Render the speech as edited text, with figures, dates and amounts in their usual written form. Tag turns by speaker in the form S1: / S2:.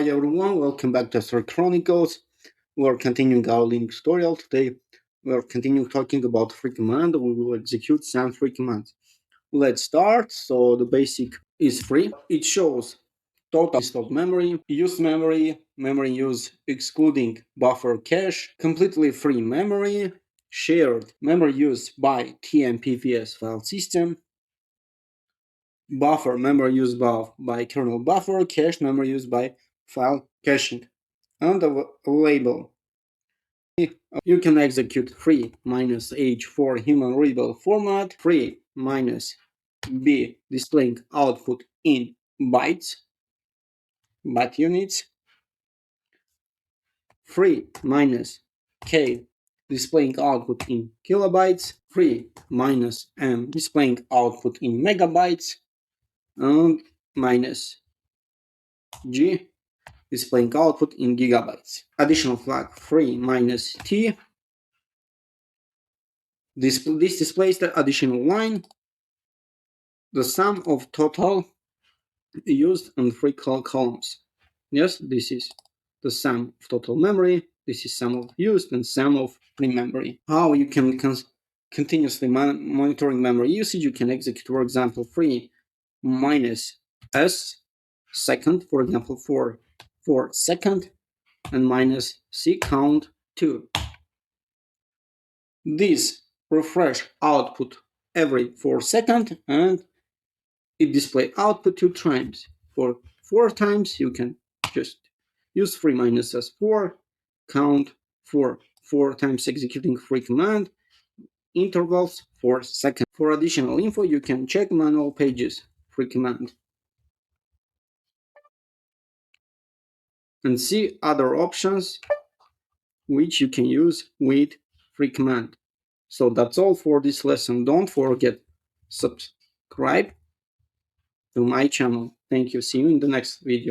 S1: Hi everyone, welcome back to Star Chronicles. We're continuing our Linux tutorial. Today we're continuing talking about free command. We will execute some free commands. Let's start. So the basic is free. It shows total installed memory, used memory, memory use excluding buffer cache, completely free memory, shared memory use by TMPVS file system, buffer memory used by kernel buffer, cache memory used by file caching, and a label. You can execute free -h for human readable format, free -b displaying output in byte units, free -k displaying output in kilobytes, free -m displaying output in megabytes, and -g displaying output in gigabytes. Additional flag free -t. This displays the additional line, the sum of total used and free columns. Yes, this is the sum of total memory. This is sum of used and sum of free memory. How you can continuously monitoring memory usage? You can execute, for example, free -s second, for example, for second, and -c count 2. This refresh output every 4 seconds, and it display output 2 times. For 4 times, you can just use free -s4, count for 4 times executing free command, intervals 4 seconds. For additional info, you can check manual pages, free command, and see other options which you can use with free command. So that's all for this lesson. Don't forget, subscribe to my channel. Thank you. See you in the next video.